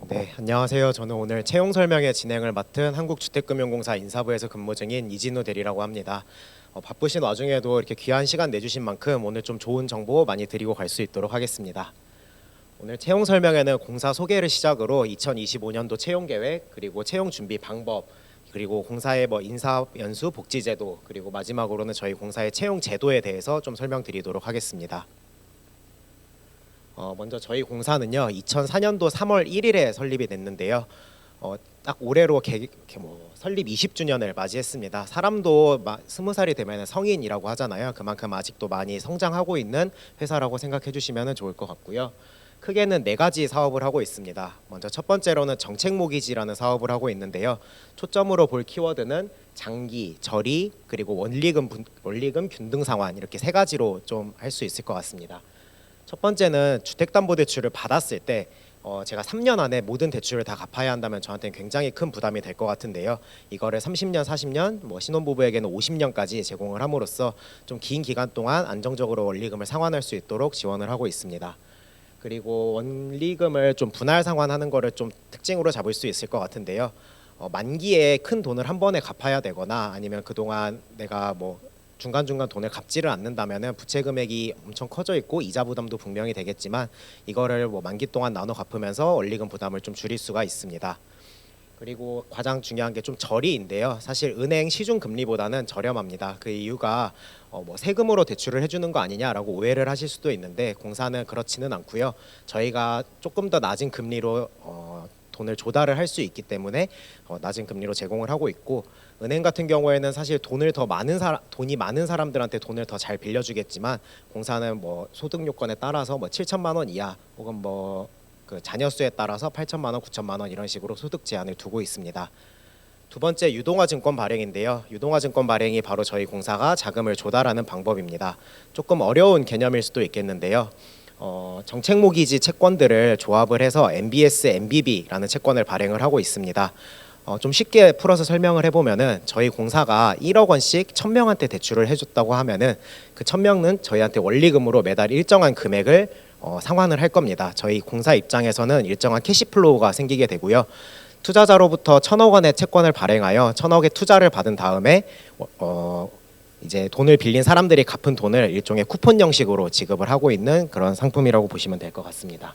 네, 안녕하세요. 저는 오늘 채용 설명회 진행을 맡은 한국주택금융공사 인사부에서 근무 중인 이진우 대리라고 합니다. 바쁘신 와중에도 이렇게 귀한 시간 내주신 만큼 오늘 좀 좋은 정보 많이 드리고 갈 수 있도록 하겠습니다. 오늘 채용 설명회는 공사 소개를 시작으로 2025년도 채용 계획, 그리고 채용 준비 방법, 그리고 공사의 인사 연수 복지 제도, 그리고 마지막으로는 저희 공사의 채용 제도에 대해서 좀 설명드리도록 하겠습니다. 먼저 저희 공사는요 2004년도 3월 1일에 설립이 됐는데요. 딱 올해로 설립 20주년을 맞이했습니다. 사람도 20살이 되면 성인이라고 하잖아요. 그만큼 아직도 많이 성장하고 있는 회사라고 생각해 주시면 좋을 것 같고요. 크게는 4가지 사업을 하고 있습니다. 먼저 첫 번째로는 정책 모기지라는 사업을 하고 있는데요. 초점으로 볼 키워드는 장기, 저리, 그리고 원리금 균등 상환, 이렇게 3가지로 좀 할 수 있을 것 같습니다. 첫 번째는 주택담보대출을 받았을 때 제가 3년 안에 모든 대출을 다 갚아야 한다면 저한테는 굉장히 큰 부담이 될 것 같은데요. 이거를 30년, 40년, 신혼부부에게는 50년까지 제공을 함으로써 좀 긴 기간 동안 안정적으로 원리금을 상환할 수 있도록 지원을 하고 있습니다. 그리고 원리금을 좀 분할 상환하는 거를 좀 특징으로 잡을 수 있을 것 같은데요. 만기에 큰 돈을 한 번에 갚아야 되거나 아니면 그동안 내가 중간중간 돈을 갚지를 않는다면은 부채 금액이 엄청 커져 있고 이자 부담도 분명히 되겠지만 이거를 만기 동안 나눠 갚으면서 원리금 부담을 좀 줄일 수가 있습니다. 그리고 가장 중요한 게 좀 저리인데요. 사실 은행 시중 금리보다는 저렴합니다. 그 이유가 세금으로 대출을 해주는 거 아니냐라고 오해를 하실 수도 있는데 공사는 그렇지는 않고요. 저희가 조금 더 낮은 금리로 돈을 조달을 할 수 있기 때문에 낮은 금리로 제공을 하고 있고, 은행 같은 경우에는 사실 돈이 많은 사람들한테 돈을 더 잘 빌려주겠지만 공사는 소득 요건에 따라서 7천만 원 이하 혹은 그 자녀 수에 따라서 8천만 원, 9천만 원 이런 식으로 소득 제한을 두고 있습니다. 두 번째, 유동화 증권 발행인데요. 유동화 증권 발행이 바로 저희 공사가 자금을 조달하는 방법입니다. 조금 어려운 개념일 수도 있겠는데요. 정책 모기지 채권들을 조합을 해서 MBS, MBB라는 채권을 발행을 하고 있습니다. 좀 쉽게 풀어서 설명을 해보면은 저희 공사가 1억 원씩 1,000명한테 대출을 해줬다고 하면은 그 1,000명은 저희한테 원리금으로 매달 일정한 금액을 상환을 할 겁니다. 저희 공사 입장에서는 일정한 캐시플로우가 생기게 되고요. 투자자로부터 1,000억 원의 채권을 발행하여 1,000억의 투자를 받은 다음에 이제 돈을 빌린 사람들이 갚은 돈을 일종의 쿠폰 형식으로 지급을 하고 있는 그런 상품이라고 보시면 될 것 같습니다.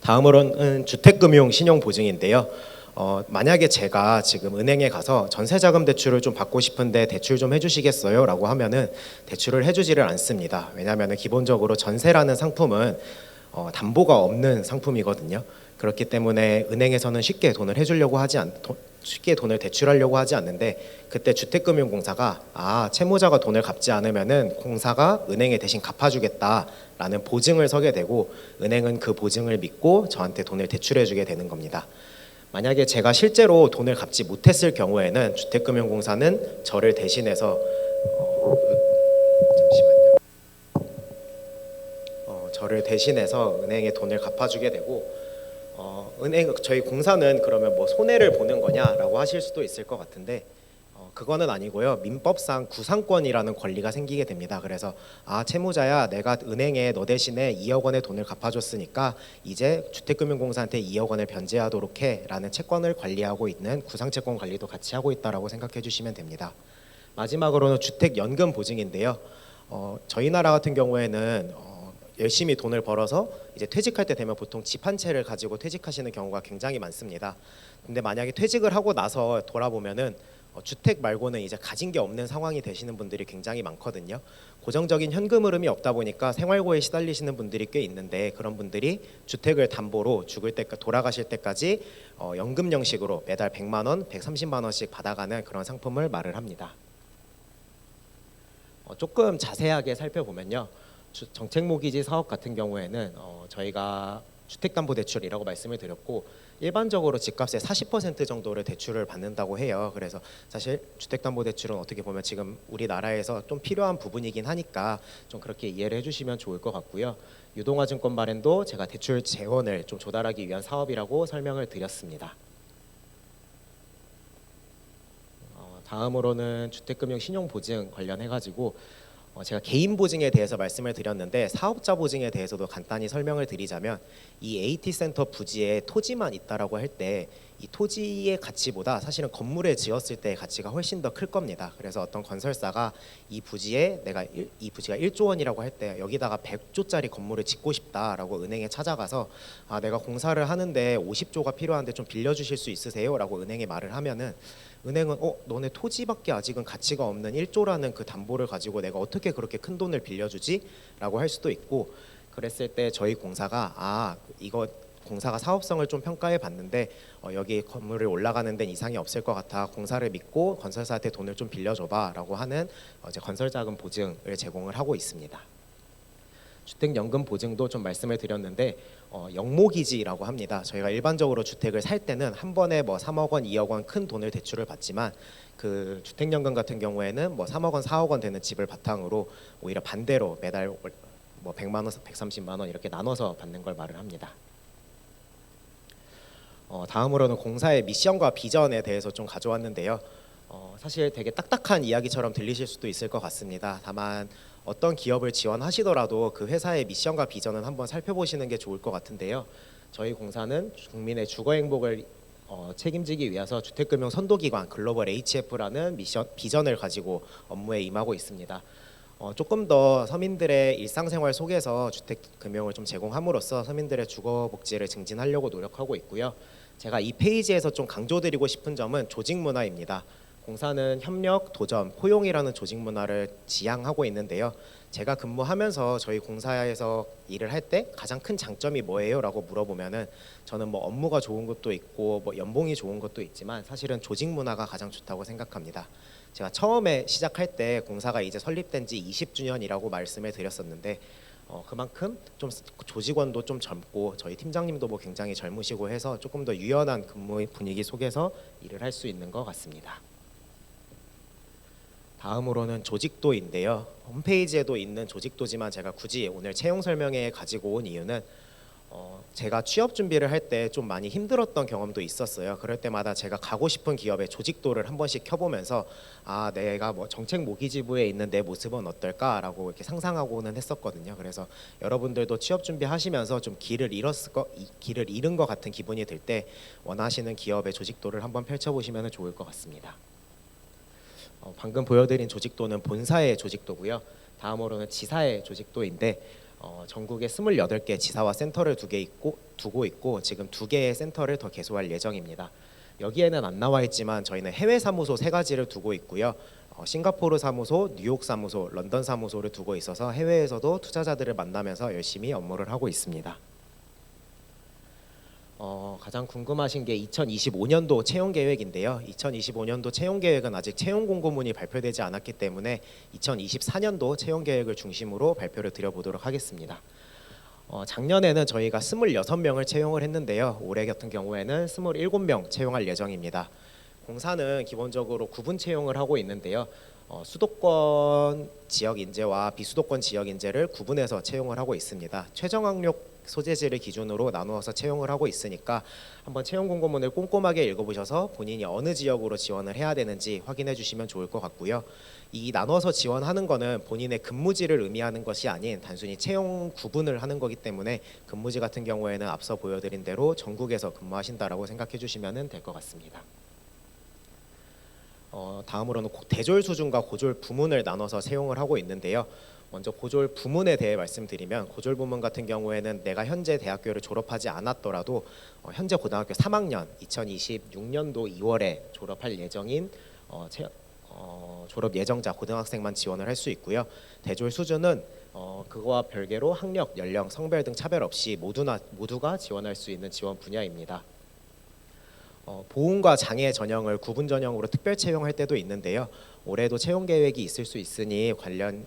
다음으로는 주택금융 신용보증인데요. 만약에 제가 지금 은행에 가서 전세자금 대출을 좀 받고 싶은데 대출 좀 해주시겠어요? 라고 하면은 대출을 해주지를 않습니다. 왜냐하면 기본적으로 전세라는 상품은 담보가 없는 상품이거든요. 그렇기 때문에 은행에서는 쉽게 돈을 대출하려고 하지 않는데, 그때 주택금융공사가 채무자가 돈을 갚지 않으면은 공사가 은행에 대신 갚아주겠다라는 보증을 서게 되고, 은행은 그 보증을 믿고 저한테 돈을 대출해주게 되는 겁니다. 만약에 제가 실제로 돈을 갚지 못했을 경우에는 주택금융공사는 저를 대신해서 은행에 돈을 갚아주게 되고, 저희 공사는 그러면 손해를 보는 거냐라고 하실 수도 있을 것 같은데 그거는 아니고요. 민법상 구상권이라는 권리가 생기게 됩니다. 그래서 채무자야, 내가 은행에 너 대신에 2억 원의 돈을 갚아줬으니까 이제 주택금융공사한테 2억 원을 변제하도록 해라는 채권을 관리하고 있는 구상채권 관리도 같이 하고 있다라고 생각해 주시면 됩니다. 마지막으로는 주택연금 보증인데요. 저희 나라 같은 경우에는 열심히 돈을 벌어서 이제 퇴직할 때 되면 보통 집 한 채를 가지고 퇴직하시는 경우가 굉장히 많습니다. 근데 만약에 퇴직을 하고 나서 돌아보면은 주택 말고는 이제 가진 게 없는 상황이 되시는 분들이 굉장히 많거든요. 고정적인 현금 흐름이 없다 보니까 생활고에 시달리시는 분들이 꽤 있는데, 그런 분들이 주택을 담보로 돌아가실 때까지 연금 형식으로 매달 100만 원, 130만 원씩 받아가는 그런 상품을 말을 합니다. 조금 자세하게 살펴보면요. 정책 모기지 사업 같은 경우에는 저희가 주택담보대출이라고 말씀을 드렸고, 일반적으로 집값의 40% 정도를 대출을 받는다고 해요. 그래서 사실 주택담보대출은 어떻게 보면 지금 우리나라에서 좀 필요한 부분이긴 하니까 좀 그렇게 이해를 해주시면 좋을 것 같고요. 유동화 증권 발행도 제가 대출 재원을 좀 조달하기 위한 사업이라고 설명을 드렸습니다. 다음으로는 주택금융 신용보증 관련해가지고 제가 개인 보증에 대해서 말씀을 드렸는데 사업자 보증에 대해서도 간단히 설명을 드리자면 이 AT 센터 부지에 토지만 있다라고 할 때 이 토지의 가치보다 사실은 건물을 지었을 때의 가치가 훨씬 더 클 겁니다. 그래서 어떤 건설사가 이 부지에 이 부지가 1조 원이라고 할 때 여기다가 100조짜리 건물을 짓고 싶다라고 은행에 찾아가서 내가 공사를 하는데 50조가 필요한데 좀 빌려주실 수 있으세요?라고 은행에 말을 하면은 은행은 너네 토지밖에 아직은 가치가 없는 1조라는 그 담보를 가지고 내가 어떻게 그렇게 큰 돈을 빌려주지? 라고 할 수도 있고, 그랬을 때 저희 공사가 이거 공사가 사업성을 좀 평가해 봤는데 여기 건물을 올라가는 데는 이상이 없을 것 같아, 공사를 믿고 건설사한테 돈을 좀 빌려줘봐 라고 하는 이제 건설자금 보증을 제공을 하고 있습니다. 주택연금 보증도 좀 말씀을 드렸는데 영모기지라고 합니다. 저희가 일반적으로 주택을 살 때는 한 번에 뭐 3억 원, 2억 원 큰 돈을 대출을 받지만 그 주택연금 같은 경우에는 뭐 3억 원, 4억 원 되는 집을 바탕으로 오히려 반대로 매달 뭐 100만 원, 130만 원 이렇게 나눠서 받는 걸 말을 합니다. 다음으로는 공사의 미션과 비전에 대해서 좀 가져왔는데요. 사실 되게 딱딱한 이야기처럼 들리실 수도 있을 것 같습니다. 다만 어떤 기업을 지원하시더라도 그 회사의 미션과 비전은 한번 살펴보시는 게 좋을 것 같은데요. 저희 공사는 국민의 주거 행복을 책임지기 위해서 주택금융 선도기관 글로벌 HF라는 비전을 가지고 업무에 임하고 있습니다. 조금 더 서민들의 일상생활 속에서 주택금융을 좀 제공함으로써 서민들의 주거 복지를 증진하려고 노력하고 있고요. 제가 이 페이지에서 좀 강조드리고 싶은 점은 조직 문화입니다. 공사는 협력, 도전, 포용이라는 조직 문화를 지향하고 있는데요. 제가 근무하면서 저희 공사에서 일을 할 때 가장 큰 장점이 뭐예요? 라고 물어보면은 저는 뭐 업무가 좋은 것도 있고 뭐 연봉이 좋은 것도 있지만 사실은 조직 문화가 가장 좋다고 생각합니다. 제가 처음에 시작할 때 공사가 이제 설립된 지 20주년이라고 말씀을 드렸었는데 그만큼 좀 조직원도 좀 젊고 저희 팀장님도 뭐 굉장히 젊으시고 해서 조금 더 유연한 근무 분위기 속에서 일을 할 수 있는 것 같습니다. 다음으로는 조직도인데요. 홈페이지에도 있는 조직도지만 제가 굳이 오늘 채용 설명회에 가지고 온 이유는 제가 취업 준비를 할 때 좀 많이 힘들었던 경험도 있었어요. 그럴 때마다 제가 가고 싶은 기업의 조직도를 한 번씩 켜보면서 내가 뭐 정책 모기지부에 있는 내 모습은 어떨까라고 이렇게 상상하고는 했었거든요. 그래서 여러분들도 취업 준비하시면서 좀 길을 잃은 것 같은 기분이 들 때 원하시는 기업의 조직도를 한번 펼쳐보시면 좋을 것 같습니다. 방금 보여드린 조직도는 본사의 조직도고요. 다음으로는 지사의 조직도인데 전국에 28개 지사와 센터를 두고 있고 지금 2개의 센터를 더 개소할 예정입니다. 여기에는 안 나와 있지만 저희는 해외 사무소 3가지를 두고 있고요. 싱가포르 사무소, 뉴욕 사무소, 런던 사무소를 두고 있어서 해외에서도 투자자들을 만나면서 열심히 업무를 하고 있습니다. 가장 궁금하신 게 2025년도 채용 계획인데요. 2025년도 채용 계획은 아직 채용 공고문이 발표되지 않았기 때문에 2024년도 채용 계획을 중심으로 발표를 드려보도록 하겠습니다. 작년에는 저희가 26명을 채용을 했는데요. 올해 같은 경우에는 27명 채용할 예정입니다. 공사는 기본적으로 구분 채용을 하고 있는데요. 수도권 지역 인재와 비수도권 지역 인재를 구분해서 채용을 하고 있습니다. 최저 학력 소재지를 기준으로 나누어서 채용을 하고 있으니까 한번 채용 공고문을 꼼꼼하게 읽어보셔서 본인이 어느 지역으로 지원을 해야 되는지 확인해 주시면 좋을 것 같고요. 이 나눠서 지원하는 거는 본인의 근무지를 의미하는 것이 아닌 단순히 채용 구분을 하는 거기 때문에 근무지 같은 경우에는 앞서 보여드린 대로 전국에서 근무하신다라고 생각해 주시면 될 것 같습니다. 다음으로는 대졸 수준과 고졸 부문을 나눠서 채용을 하고 있는데요. 먼저 고졸 부문에 대해 말씀드리면 고졸 부문 같은 경우에는 내가 현재 대학교를 졸업하지 않았더라도 현재 고등학교 3학년 2026년도 2월에 졸업할 예정인 졸업 예정자 고등학생만 지원을 할 수 있고요. 대졸 수준은 그거와 별개로 학력, 연령, 성별 등 차별 없이 모두가 지원할 수 있는 지원 분야입니다. 보훈과 장애 전형을 구분 전형으로 특별 채용할 때도 있는데요. 올해도 채용 계획이 있을 수 있으니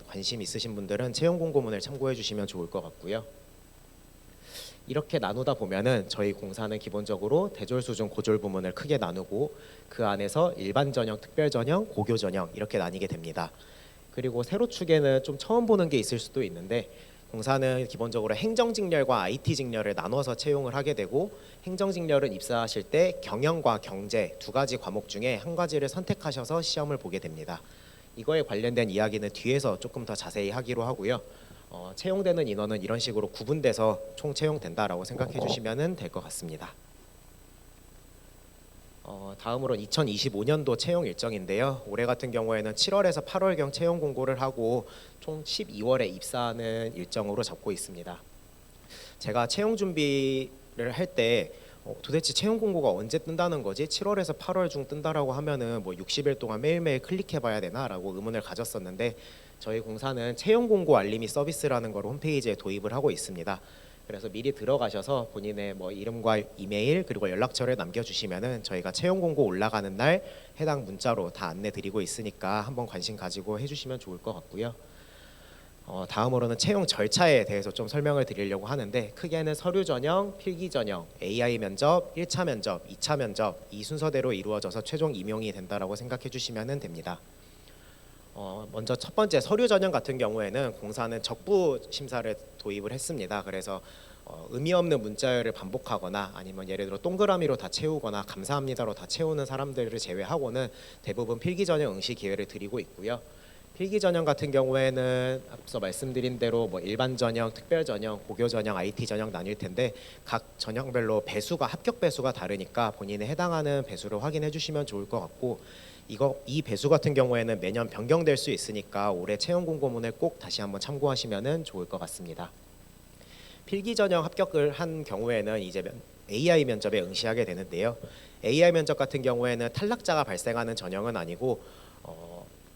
관심 있으신 분들은 채용 공고문을 참고해 주시면 좋을 것 같고요. 이렇게 나누다 보면은 저희 공사는 기본적으로 대졸 수준 고졸 부문을 크게 나누고 그 안에서 일반 전형, 특별 전형, 고교 전형 이렇게 나뉘게 됩니다. 그리고 세로 축에는 좀 처음 보는 게 있을 수도 있는데 공사는 기본적으로 행정직렬과 IT 직렬을 나눠서 채용을 하게 되고 행정직렬은 입사하실 때 경영과 경제 2가지 과목 중에 한 가지를 선택하셔서 시험을 보게 됩니다. 이거에 관련된 이야기는 뒤에서 조금 더 자세히 하기로 하고요. 채용되는 인원은 이런 식으로 구분돼서 총 채용된다라고 생각해 주시면 될 것 같습니다. 다음으로는 2025년도 채용 일정인데요. 올해 같은 경우에는 7월에서 8월경 채용 공고를 하고 총 12월에 입사하는 일정으로 잡고 있습니다. 제가 채용 준비를 할 때 도대체 채용 공고가 언제 뜬다는 거지? 7월에서 8월 중 뜬다라고 하면은 뭐 60일 동안 매일매일 클릭해봐야 되나라고 의문을 가졌었는데 저희 공사는 채용 공고 알림이 서비스라는 걸 홈페이지에 도입을 하고 있습니다. 그래서 미리 들어가셔서 본인의 뭐 이름과 이메일 그리고 연락처를 남겨주시면은 저희가 채용 공고 올라가는 날 해당 문자로 다 안내 드리고 있으니까 한번 관심 가지고 해주시면 좋을 것 같고요. 다음으로는 채용 절차에 대해서 좀 설명을 드리려고 하는데 크게는 서류 전형, 필기 전형, AI 면접, 1차 면접, 2차 면접 이 순서대로 이루어져서 최종 임용이 된다라고 생각해 주시면 됩니다. 먼저 첫 번째 서류 전형 같은 경우에는 공사는 적부 심사를 도입을 했습니다. 그래서 의미 없는 문자열을 반복하거나 아니면 예를 들어 동그라미로 다 채우거나 감사합니다로 다 채우는 사람들을 제외하고는 대부분 필기 전형 응시 기회를 드리고 있고요. 필기 전형 같은 경우에는 앞서 말씀드린 대로 뭐 일반 전형, 특별 전형, 고교 전형, IT 전형 나뉠 텐데 각 전형별로 배수가 합격 배수가 다르니까 본인에 해당하는 배수를 확인해 주시면 좋을 것 같고 이 배수 같은 경우에는 매년 변경될 수 있으니까 올해 채용 공고문을 꼭 다시 한번 참고하시면 좋을 것 같습니다. 필기 전형 합격을 한 경우에는 이제 AI 면접에 응시하게 되는데요. AI 면접 같은 경우에는 탈락자가 발생하는 전형은 아니고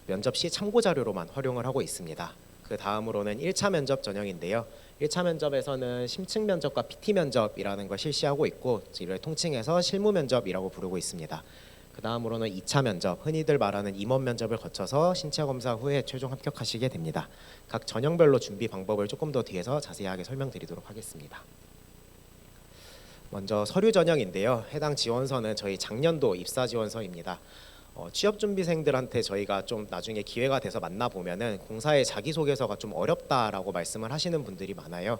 면접 시 참고 자료로만 활용을 하고 있습니다. 그 다음으로는 1차 면접 전형인데요. 1차 면접에서는 심층 면접과 PT 면접이라는 걸 실시하고 있고 이를 통칭해서 실무 면접이라고 부르고 있습니다. 그 다음으로는 2차 면접, 흔히들 말하는 임원 면접을 거쳐서 신체 검사 후에 최종 합격하시게 됩니다. 각 전형별로 준비 방법을 조금 더 뒤에서 자세하게 설명드리도록 하겠습니다. 먼저 서류 전형인데요. 해당 지원서는 저희 작년도 입사 지원서입니다. 취업준비생들한테 저희가 좀 나중에 기회가 돼서 만나보면은 공사의 자기소개서가 좀 어렵다라고 말씀을 하시는 분들이 많아요.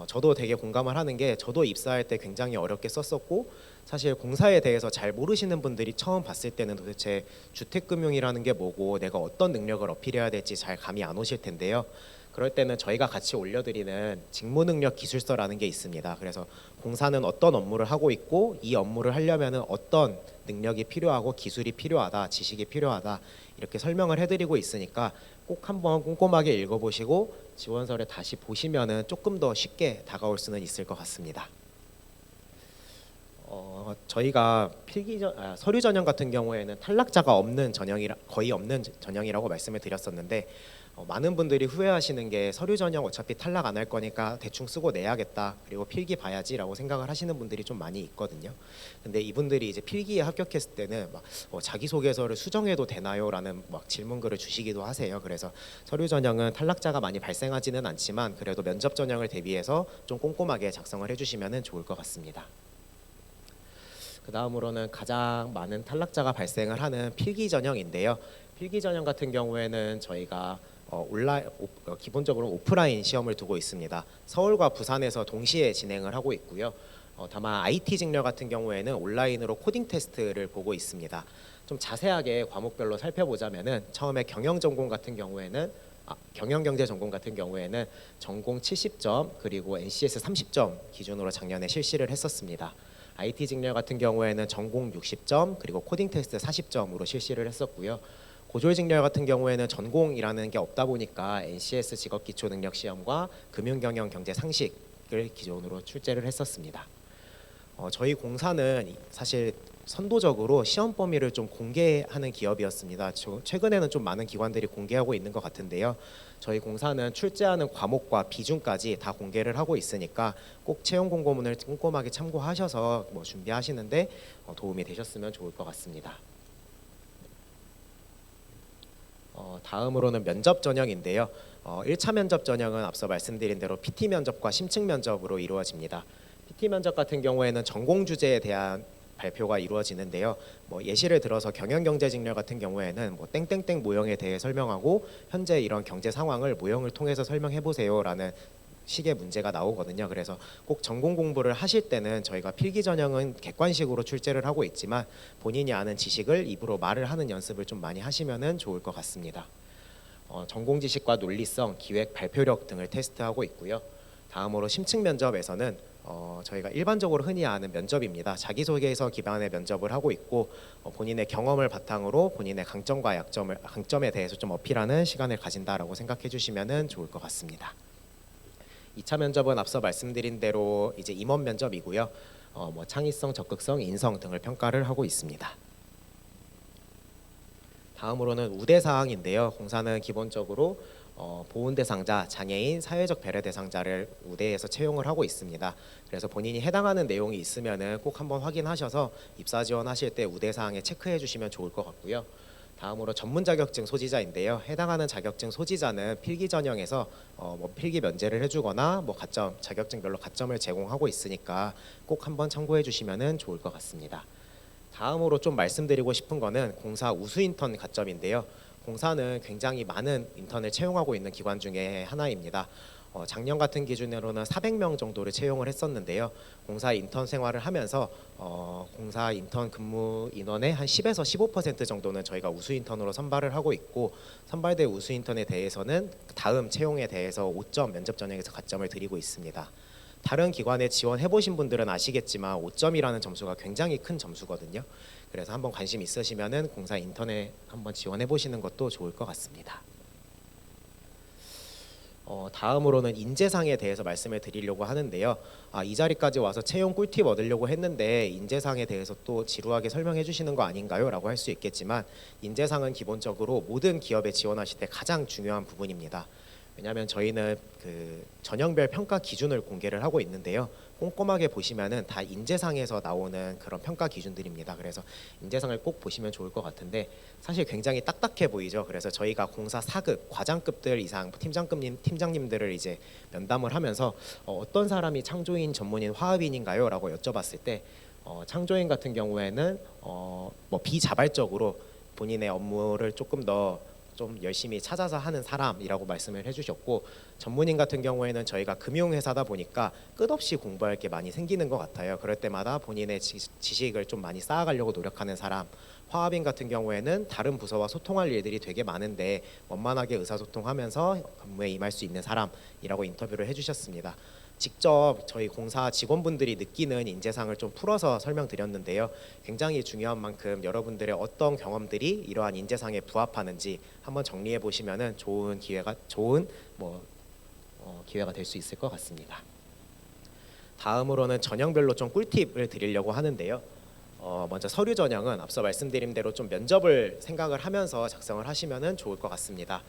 저도 되게 공감을 하는 게 저도 입사할 때 굉장히 어렵게 썼었고 사실 공사에 대해서 잘 모르시는 분들이 처음 봤을 때는 도대체 주택금융이라는 게 뭐고 내가 어떤 능력을 어필해야 될지 잘 감이 안 오실 텐데요. 그럴 때는 저희가 같이 올려드리는 직무능력 기술서라는 게 있습니다. 그래서 공사는 어떤 업무를 하고 있고 이 업무를 하려면 어떤 능력이 필요하고 기술이 필요하다, 지식이 필요하다 이렇게 설명을 해드리고 있으니까 꼭 한번 꼼꼼하게 읽어보시고 지원서를 다시 보시면은 조금 더 쉽게 다가올 수는 있을 것 같습니다. 저희가 서류 전형 같은 경우에는 탈락자가 없는 전형이라 거의 없는 전형이라고 말씀을 드렸었는데 많은 분들이 후회하시는 게 서류 전형 어차피 탈락 안 할 거니까 대충 쓰고 내야겠다 그리고 필기 봐야지라고 생각을 하시는 분들이 좀 많이 있거든요. 근데 이분들이 이제 필기에 합격했을 때는 막 자기소개서를 수정해도 되나요?라는 막 질문글을 주시기도 하세요. 그래서 서류 전형은 탈락자가 많이 발생하지는 않지만 그래도 면접 전형을 대비해서 좀 꼼꼼하게 작성을 해주시면 좋을 것 같습니다. 그 다음으로는 가장 많은 탈락자가 발생을 하는 필기 전형인데요. 필기 전형 같은 경우에는 저희가 기본적으로 오프라인 시험을 두고 있습니다. 서울과 부산에서 동시에 진행을 하고 있고요. 다만 IT 직렬 같은 경우에는 온라인으로 코딩 테스트를 보고 있습니다. 좀 자세하게 과목별로 살펴보자면은 처음에 경영 전공 같은 경우에는 경영경제 전공 같은 경우에는 전공 70점 그리고 NCS 30점 기준으로 작년에 실시를 했었습니다. IT 직렬 같은 경우에는 전공 60점 그리고 코딩 테스트 40점으로 실시를 했었고요. 고졸 직렬 같은 경우에는 전공이라는 게 없다 보니까 NCS 직업 기초 능력 시험과 금융 경영 경제 상식을 기존으로 출제를 했었습니다. 저희 공사는 사실 선도적으로 시험 범위를 좀 공개하는 기업이었습니다. 최근에는 좀 많은 기관들이 공개하고 있는 것 같은데요. 저희 공사는 출제하는 과목과 비중까지 다 공개를 하고 있으니까 꼭 채용 공고문을 꼼꼼하게 참고하셔서 준비하시는데 도움이 되셨으면 좋을 것 같습니다. 다음으로는 면접 전형인데요. 1차 면접 전형은 앞서 말씀드린 대로 PT 면접과 심층 면접으로 이루어집니다. PT 면접 같은 경우에는 전공 주제에 대한 발표가 이루어지는데요. 예시를 들어서 경영경제 직렬 같은 경우에는 땡땡땡 모형에 대해 설명하고 현재 이런 경제 상황을 모형을 통해서 설명해 보세요라는 식의 문제가 나오거든요. 그래서 꼭 전공 공부를 하실 때는 저희가 필기 전형은 객관식으로 출제를 하고 있지만 본인이 아는 지식을 입으로 말을 하는 연습을 좀 많이 하시면은 좋을 것 같습니다. 전공 지식과 논리성, 기획, 발표력 등을 테스트하고 있고요. 다음으로 심층 면접에서는 저희가 일반적으로 흔히 아는 면접입니다. 자기소개서 기반의 면접을 하고 있고 본인의 경험을 바탕으로 본인의 강점에 대해서 좀 어필하는 시간을 가진다라고 생각해 주시면 좋을 것 같습니다. 2차 면접은 앞서 말씀드린 대로 이제 임원 면접이고요. 창의성, 적극성, 인성 등을 평가를 하고 있습니다. 다음으로는 우대 사항인데요. 공사는 기본적으로 보훈 대상자, 장애인, 사회적 배려 대상자를 우대에서 채용을 하고 있습니다. 그래서 본인이 해당하는 내용이 있으면은 꼭 한번 확인하셔서 입사 지원하실 때 우대 사항에 체크해 주시면 좋을 것 같고요. 다음으로 전문 자격증 소지자인데요. 해당하는 자격증 소지자는 필기 전형에서 필기 면제를 해주거나 자격증별로 가점을 제공하고 있으니까 꼭 한번 참고해 주시면 좋을 것 같습니다. 다음으로 좀 말씀드리고 싶은 거는 공사 우수 인턴 가점인데요. 공사는 굉장히 많은 인턴을 채용하고 있는 기관 중에 하나입니다. 작년 같은 기준으로는 400명 정도를 채용을 했었는데요. 공사 인턴 생활을 하면서 공사 인턴 근무 인원의 한 10에서 15% 정도는 저희가 우수 인턴으로 선발을 하고 있고 선발된 우수 인턴에 대해서는 다음 채용에 대해서 5점 면접 전형에서 가점을 드리고 있습니다. 다른 기관에 지원해 보신 분들은 아시겠지만 5점이라는 점수가 굉장히 큰 점수거든요. 그래서 한번 관심 있으시면은 공사 인턴에 한번 지원해 보시는 것도 좋을 것 같습니다. 다음으로는 인재상에 대해서 말씀을 드리려고 하는데요. 이 자리까지 와서 채용 꿀팁 얻으려고 했는데 인재상에 대해서 또 지루하게 설명해 주시는 거 아닌가요? 라고 할 수 있겠지만 인재상은 기본적으로 모든 기업에 지원하실 때 가장 중요한 부분입니다. 왜냐하면 저희는 그 전형별 평가 기준을 공개를 하고 있는데요. 꼼꼼하게 보시면은 다 인재상에서 나오는 그런 평가 기준들입니다. 그래서 인재상을 꼭 보시면 좋을 것 같은데 사실 굉장히 딱딱해 보이죠. 그래서 저희가 공사 4급, 과장급들 이상 팀장님들을 이제 면담을 하면서 어떤 사람이 창조인 전문인 화합인인가요? 라고 여쭤봤을 때 창조인 같은 경우에는 비자발적으로 본인의 업무를 조금 더 좀 열심히 찾아서 하는 사람이라고 말씀을 해주셨고 전문인 같은 경우에는 저희가 금융회사다 보니까 끝없이 공부할 게 많이 생기는 것 같아요. 그럴 때마다 본인의 지식을 좀 많이 쌓아가려고 노력하는 사람. 화합인 같은 경우에는 다른 부서와 소통할 일들이 되게 많은데 원만하게 의사소통하면서 근무에 임할 수 있는 사람이라고 인터뷰를 해주셨습니다. 직접 저희 공사 직원분들이 느끼는 인재상을 좀 풀어서 설명드렸는데요. 굉장히 중요한 만큼 여러분들의 어떤 경험들이 이러한 인재상에 부합하는지 한번 정리해 보시면은 좋은 기회가 될 수 있을 것 같습니다. 다음으로는 전형별로 좀 꿀팁을 드리려고 하는데요. 먼저 서류 전형은 앞서 말씀드린 대로 좀 면접을 생각을 하면서 작성을 하시면은 좋을 것 같습니다.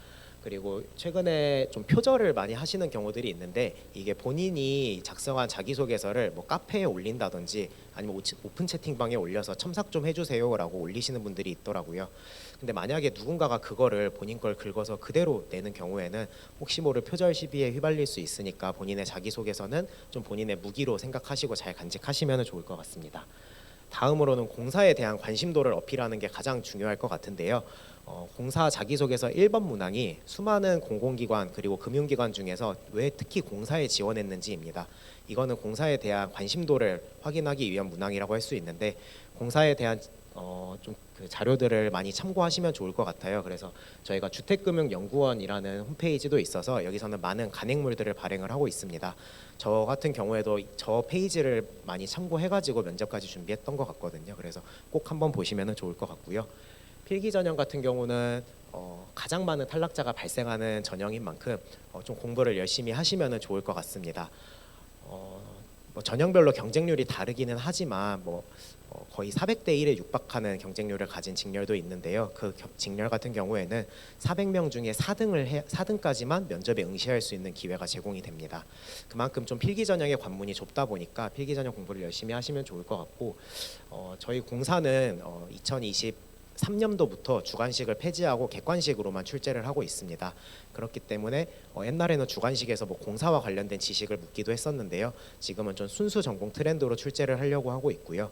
그리고 최근에 좀 표절을 많이 하시는 경우들이 있는데 이게 본인이 작성한 자기소개서를 카페에 올린다든지 아니면 오픈 채팅방에 올려서 첨삭 좀 해주세요라고 올리시는 분들이 있더라고요. 근데 만약에 누군가가 그거를 본인 걸 긁어서 그대로 내는 경우에는 혹시 모를 표절 시비에 휘말릴 수 있으니까 본인의 자기소개서는 좀 본인의 무기로 생각하시고 잘 간직하시면 좋을 것 같습니다. 다음으로는 공사에 대한 관심도를 어필하는 게 가장 중요할 것 같은데요. 공사 자기소개서 1번 문항이 수많은 공공기관 그리고 금융기관 중에서 왜 특히 공사에 지원했는지입니다. 이거는 공사에 대한 관심도를 확인하기 위한 문항이라고 할 수 있는데 공사에 대한 그 자료들을 많이 참고하시면 좋을 것 같아요. 그래서 저희가 주택금융연구원이라는 홈페이지도 있어서 여기서는 많은 간행물들을 발행을 하고 있습니다. 저 같은 경우에도 저 페이지를 많이 참고해가지고 면접까지 준비했던 것 같거든요. 그래서 꼭 한번 보시면 좋을 것 같고요. 필기 전형 같은 경우는 가장 많은 탈락자가 발생하는 전형인 만큼 좀 공부를 열심히 하시면 좋을 것 같습니다. 전형별로 경쟁률이 다르기는 하지만 거의 400대 1에 육박하는 경쟁률을 가진 직렬도 있는데요. 그 직렬 같은 경우에는 400명 중에 4등까지만 면접에 응시할 수 있는 기회가 제공이 됩니다. 그만큼 좀 필기 전형의 관문이 좁다 보니까 필기 전형 공부를 열심히 하시면 좋을 것 같고 저희 공사는 2023년도부터 주관식을 폐지하고 객관식으로만 출제를 하고 있습니다. 그렇기 때문에 옛날에는 주관식에서 공사와 관련된 지식을 묻기도 했었는데요. 지금은 좀 순수 전공 트렌드로 출제를 하려고 하고 있고요.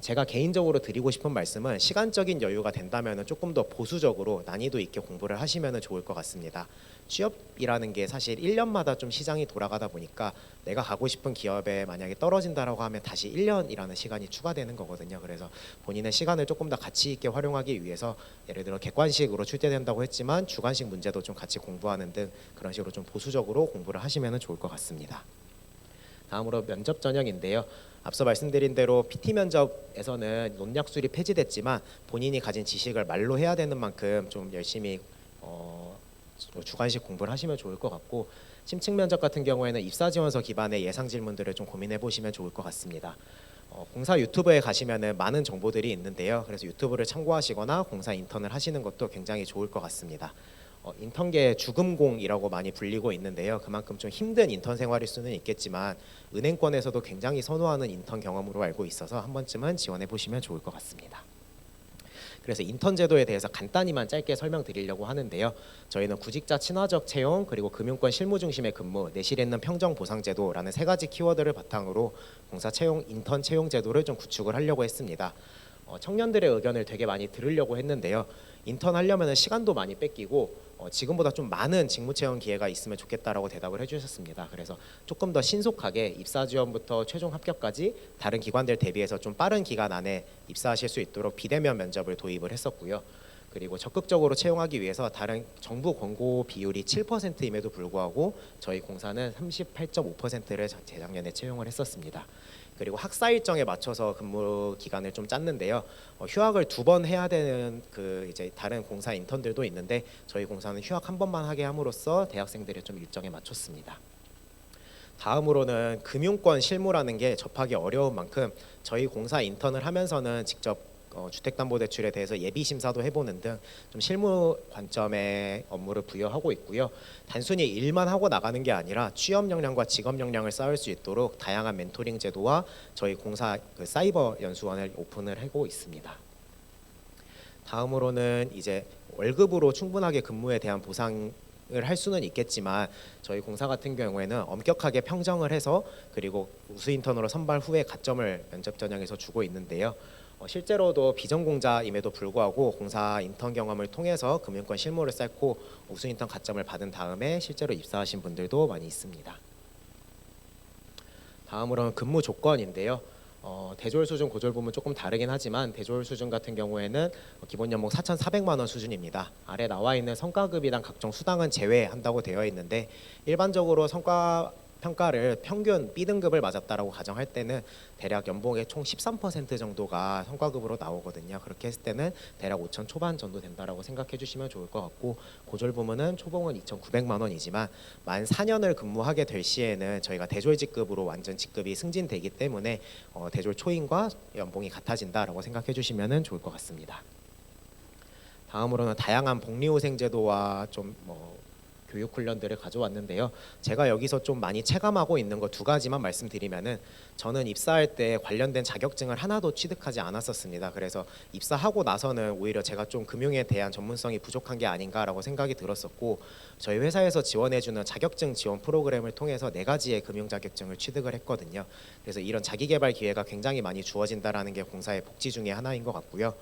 제가 개인적으로 드리고 싶은 말씀은 시간적인 여유가 된다면 조금 더 보수적으로 난이도 있게 공부를 하시면 좋을 것 같습니다. 취업이라는 게 사실 1년마다 좀 시장이 돌아가다 보니까 내가 가고 싶은 기업에 만약에 떨어진다라고 하면 다시 1년이라는 시간이 추가되는 거거든요. 그래서 본인의 시간을 조금 더 가치 있게 활용하기 위해서 예를 들어 객관식으로 출제된다고 했지만 주관식 문제도 좀 같이 공부하는 등 그런 식으로 좀 보수적으로 공부를 하시면 좋을 것 같습니다. 다음으로 면접 전형인데요. 앞서 말씀드린 대로 PT 면접에서는 논약술이 폐지됐지만 본인이 가진 지식을 말로 해야 되는 만큼 좀 열심히 주관식 공부를 하시면 좋을 것 같고, 심층 면접 같은 경우에는 입사 지원서 기반의 예상 질문들을 좀 고민해 보시면 좋을 것 같습니다. 공사 유튜브에 가시면은 많은 정보들이 있는데요. 그래서 유튜브를 참고하시거나 공사 인턴을 하시는 것도 굉장히 좋을 것 같습니다. 인턴계 죽음공이라고 많이 불리고 있는데요. 그만큼 좀 힘든 인턴 생활일 수는 있겠지만 은행권에서도 굉장히 선호하는 인턴 경험으로 알고 있어서 한 번쯤은 지원해 보시면 좋을 것 같습니다. 그래서 인턴 제도에 대해서 간단히만 짧게 설명드리려고 하는데요. 저희는 구직자 친화적 채용, 그리고 금융권 실무 중심의 근무, 내실 있는 평정 보상 제도라는 세 가지 키워드를 바탕으로 공사 채용, 인턴 채용 제도를 좀 구축을 하려고 했습니다. 청년들의 의견을 되게 많이 들으려고 했는데요. 인턴 하려면 시간도 많이 뺏기고 지금보다 좀 많은 직무 채용 기회가 있으면 좋겠다라고 대답을 해주셨습니다. 그래서 조금 더 신속하게 입사 지원부터 최종 합격까지 다른 기관들 대비해서 좀 빠른 기간 안에 입사하실 수 있도록 비대면 면접을 도입을 했었고요. 그리고 적극적으로 채용하기 위해서 다른 정부 권고 비율이 7%임에도 불구하고 저희 공사는 38.5%를 재작년에 채용을 했었습니다. 그리고 학사 일정에 맞춰서 근무 기간을 좀 짰는데요. 휴학을 2번 해야 되는 이제 다른 공사 인턴들도 있는데 저희 공사는 휴학 1번만 하게 함으로써 대학생들의 좀 일정에 맞췄습니다. 다음으로는 금융권 실무라는 게 접하기 어려운 만큼 저희 공사 인턴을 하면서는 직접 주택담보대출에 대해서 예비 심사도 해보는 등 좀 실무 관점의 업무를 부여하고 있고요. 단순히 일만 하고 나가는 게 아니라 취업 역량과 직업 역량을 쌓을 수 있도록 다양한 멘토링 제도와 저희 공사 사이버 연수원을 오픈을 하고 있습니다. 다음으로는 이제 월급으로 충분하게 근무에 대한 보상을 할 수는 있겠지만 저희 공사 같은 경우에는 엄격하게 평정을 해서 그리고 우수 인턴으로 선발 후에 가점을 면접 전형에서 주고 있는데요. 실제로도 비전공자임에도 불구하고 공사 인턴 경험을 통해서 금융권 실무를 쌓고 우수 인턴 가점을 받은 다음에 실제로 입사하신 분들도 많이 있습니다. 다음으로는 근무 조건인데요. 대졸 수준, 고졸 부문 조금 다르긴 하지만 대졸 수준 같은 경우에는 기본 연봉 4,400만 원 수준입니다. 아래 나와 있는 성과급이랑 각종 수당은 제외한다고 되어 있는데 일반적으로 성과 평가를 평균 B등급을 맞았다라고 가정할 때는 대략 연봉의 총 13% 정도가 성과급으로 나오거든요. 그렇게 했을 때는 대략 5천 초반 정도 된다라고 생각해 주시면 좋을 것 같고, 고졸 부문은 초봉은 2,900만 원이지만 만 4년을 근무하게 될 시에는 저희가 대졸 직급으로 완전 직급이 승진되기 때문에 대졸 초임과 연봉이 같아진다라고 생각해 주시면 좋을 것 같습니다. 다음으로는 다양한 복리후생 제도와 좀 교육 훈련들을 가져왔는데요. 제가 여기서 좀 많이 체감하고 있는 거 2가지만 말씀드리면은, 저는 입사할 때 관련된 자격증을 하나도 취득하지 않았었습니다. 그래서 입사하고 나서는 오히려 제가 좀 금융에 대한 전문성이 부족한 게 아닌가라고 생각이 들었었고, 저희 회사에서 지원해주는 자격증 지원 프로그램을 통해서 4가지의 금융 자격증을 취득을 했거든요. 그래서 이런 자기개발 기회가 굉장히 많이 주어진다라는 게 공사의 복지 중에 하나인 것 같고요.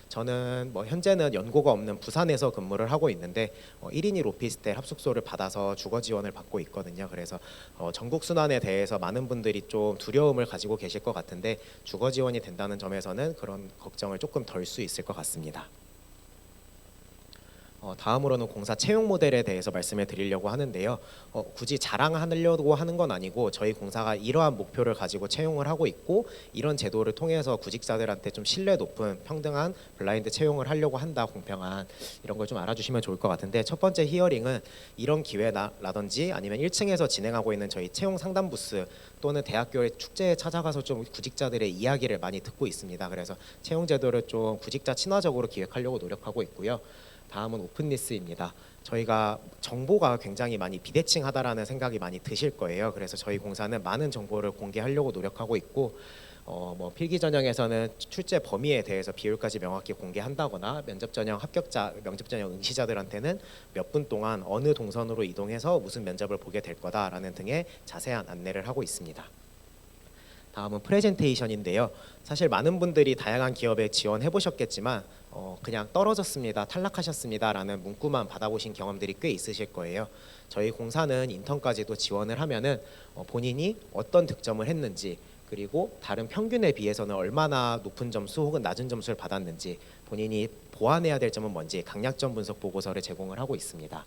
저는 현재는 연고가 없는 부산에서 근무를 하고 있는데 1인 1 오피스텔 합숙소를 받아서 주거 지원을 받고 있거든요. 그래서 전국 순환에 대해서 많은 분들이 좀 두려움을 가지고 계실 것 같은데 주거 지원이 된다는 점에서는 그런 걱정을 조금 덜 수 있을 것 같습니다. 다음으로는 공사 채용 모델에 대해서 말씀을 드리려고 하는데요. 굳이 자랑하려고 하는 건 아니고 저희 공사가 이러한 목표를 가지고 채용을 하고 있고 이런 제도를 통해서 구직자들한테 좀 신뢰 높은 평등한 블라인드 채용을 하려고 한다, 공평한, 이런 걸 좀 알아주시면 좋을 것 같은데, 첫 번째 히어링은 이런 기회라든지 아니면 1층에서 진행하고 있는 저희 채용 상담 부스 또는 대학교의 축제에 찾아가서 좀 구직자들의 이야기를 많이 듣고 있습니다. 그래서 채용 제도를 좀 구직자 친화적으로 기획하려고 노력하고 있고요. 다음은 오픈리스입니다. 저희가 정보가 굉장히 많이 비대칭하다라는 생각이 많이 드실 거예요. 그래서 저희 공사는 많은 정보를 공개하려고 노력하고 있고, 필기 전형에서는 출제 범위에 대해서 비율까지 명확히 공개한다거나 면접 전형 합격자, 면접 전형 응시자들한테는 몇 분 동안 어느 동선으로 이동해서 무슨 면접을 보게 될 거다라는 등의 자세한 안내를 하고 있습니다. 다음은 프레젠테이션인데요. 사실 많은 분들이 다양한 기업에 지원해 보셨겠지만 그냥 떨어졌습니다, 탈락하셨습니다라는 문구만 받아보신 경험들이 꽤 있으실 거예요. 저희 공사는 인턴까지도 지원을 하면은 본인이 어떤 득점을 했는지, 그리고 다른 평균에 비해서는 얼마나 높은 점수 혹은 낮은 점수를 받았는지, 본인이 보완해야 될 점은 뭔지 강약점 분석 보고서를 제공을 하고 있습니다.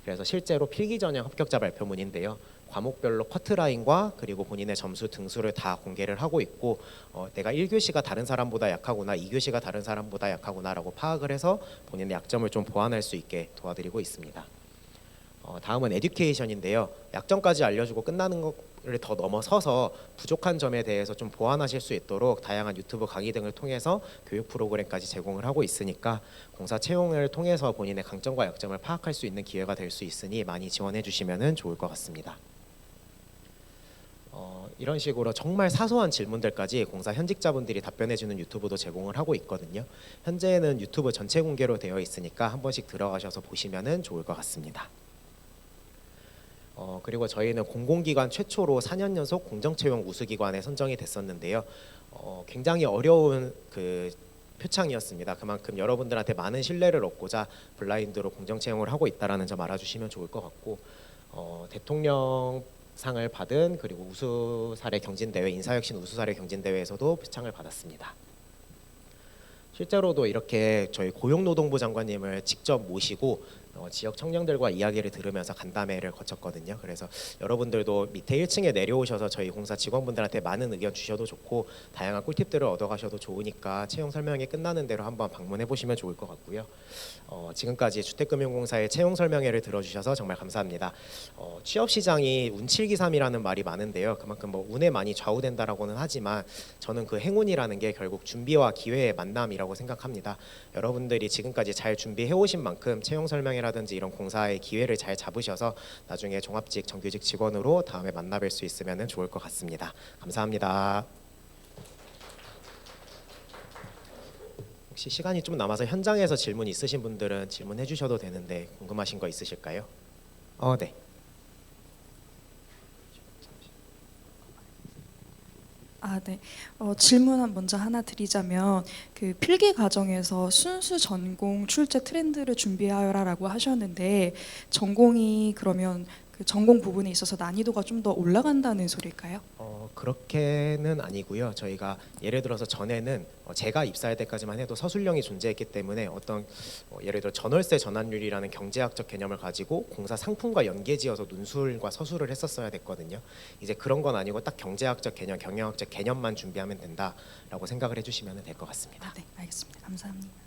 그래서 실제로 필기 전형 합격자 발표문인데요. 과목별로 커트라인과 그리고 본인의 점수 등수를 다 공개를 하고 있고, 내가 1교시가 다른 사람보다 약하구나, 2교시가 다른 사람보다 약하구나라고 파악을 해서 본인의 약점을 좀 보완할 수 있게 도와드리고 있습니다. 다음은 에듀케이션인데요. 약점까지 알려주고 끝나는 것을 더 넘어서서 부족한 점에 대해서 좀 보완하실 수 있도록 다양한 유튜브 강의 등을 통해서 교육 프로그램까지 제공을 하고 있으니까 공사 채용을 통해서 본인의 강점과 약점을 파악할 수 있는 기회가 될 수 있으니 많이 지원해 주시면 좋을 것 같습니다. 이런 식으로 정말 사소한 질문들까지 공사 현직자분들이 답변해주는 유튜브도 제공을 하고 있거든요. 현재는 유튜브 전체 공개로 되어 있으니까 한 번씩 들어가셔서 보시면 좋을 것 같습니다. 그리고 저희는 공공기관 최초로 4년 연속 공정채용 우수기관에 선정이 됐었는데요. 굉장히 어려운 그 표창이었습니다. 그만큼 여러분들한테 많은 신뢰를 얻고자 블라인드로 공정채용을 하고 있다는 점 알아주시면 좋을 것 같고, 대통령상을 받은 그리고 우수사례 경진대회, 인사혁신 우수사례 경진대회에서도 표창을 받았습니다. 실제로도 이렇게 저희 고용노동부 장관님을 직접 모시고 지역 청년들과 이야기를 들으면서 간담회를 거쳤거든요. 그래서 여러분들도 밑에 1층에 내려오셔서 저희 공사 직원분들한테 많은 의견 주셔도 좋고 다양한 꿀팁들을 얻어가셔도 좋으니까 채용 설명회 끝나는 대로 한번 방문해 보시면 좋을 것 같고요. 지금까지 주택금융공사의 채용 설명회를 들어주셔서 정말 감사합니다. 취업 시장이 운칠기삼이라는 말이 많은데요. 그만큼 뭐 운에 많이 좌우된다라고는 하지만 저는 그 행운이라는 게 결국 준비와 기회의 만남이라고 생각합니다. 여러분들이 지금까지 잘 준비해 오신 만큼 채용 설명회라든지 이런 공사의 기회를 잘 잡으셔서 나중에 종합직 정규직 직원으로 다음에 만나뵐 수 있으면 좋을 것 같습니다. 감사합니다. 혹시 시간이 좀 남아서 현장에서 질문 있으신 분들은 질문해 주셔도 되는데 궁금하신 거 있으실까요? 네. 네. 질문 먼저 하나 드리자면 그 필기 과정에서 순수 전공 출제 트렌드를 준비하여라라고 하셨는데 전공이 그러면 그 전공 부분에 있어서 난이도가 좀 더 올라간다는 소리일까요? 그렇게는 아니고요. 저희가 예를 들어서 전에는 제가 입사할 때까지만 해도 서술형이 존재했기 때문에 어떤 예를 들어 전월세 전환율이라는 경제학적 개념을 가지고 공사 상품과 연계지어서 논술과 서술을 했었어야 됐거든요. 이제 그런 건 아니고 딱 경제학적 개념, 경영학적 개념만 준비하면 된다라고 생각을 해주시면 될 것 같습니다. 네, 알겠습니다. 감사합니다.